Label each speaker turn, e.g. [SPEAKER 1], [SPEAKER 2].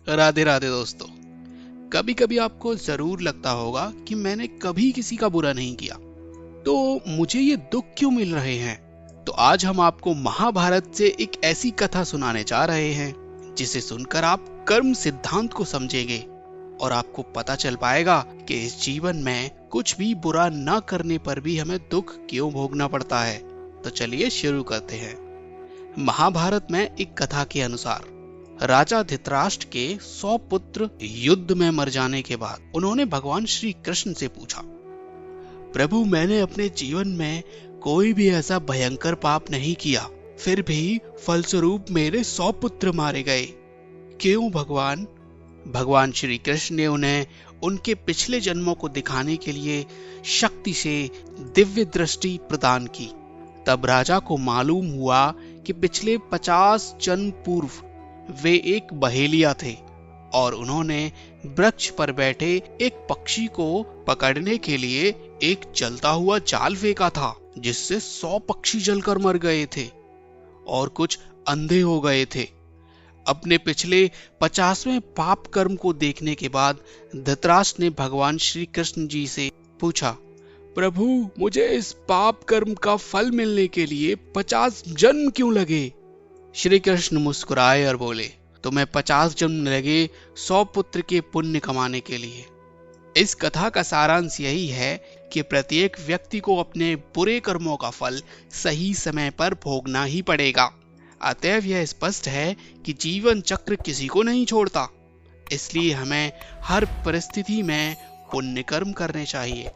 [SPEAKER 1] राधे राधे दोस्तों। कभी कभी आपको जरूर लगता होगा कि मैंने कभी किसी का बुरा नहीं किया, तो मुझे ये दुख क्यों मिल रहे हैं। तो आज हम आपको महाभारत से एक ऐसी कथा सुनाने जा रहे हैं जिसे सुनकर आप कर्म सिद्धांत को समझेंगे और आपको पता चल पाएगा कि इस जीवन में कुछ भी बुरा न करने पर भी हमें दुख क्यों भोगना पड़ता है। तो चलिए शुरू करते हैं। महाभारत में एक कथा के अनुसार राजा धृतराष्ट्र के 100 पुत्र युद्ध में मर जाने के बाद उन्होंने भगवान श्री कृष्ण से पूछा, प्रभु मैंने अपने जीवन में कोई भी ऐसा भयंकर पाप नहीं किया, फिर भी फलस्वरूप मेरे 100 पुत्र मारे गए, क्यों भगवान। भगवान श्री कृष्ण ने उन्हें उनके पिछले जन्मों को दिखाने के लिए शक्ति से दिव्य दृष्टि प्रदान की। तब राजा को मालूम हुआ कि पिछले 50 जन्म पूर्व वे एक बहेलिया थे और उन्होंने वृक्ष पर बैठे एक पक्षी को पकड़ने के लिए एक जलता हुआ जाल फेंका था, जिससे 100 पक्षी जलकर मर गए थे और कुछ अंधे हो गए थे। अपने पिछले 50वें पाप कर्म को देखने के बाद धृतराष्ट्र ने भगवान श्री कृष्ण जी से पूछा, प्रभु मुझे इस पाप कर्म का फल मिलने के लिए 50 जन्म क्यों लगे। श्री कृष्ण मुस्कुराए और बोले, तुम्हें 50 जन्म लगे 100 पुत्र के पुण्य कमाने के लिए। इस कथा का सारांश यही है कि प्रत्येक व्यक्ति को अपने बुरे कर्मों का फल सही समय पर भोगना ही पड़ेगा। अतएव यह स्पष्ट है कि जीवन चक्र किसी को नहीं छोड़ता, इसलिए हमें हर परिस्थिति में पुण्य कर्म करने चाहिए।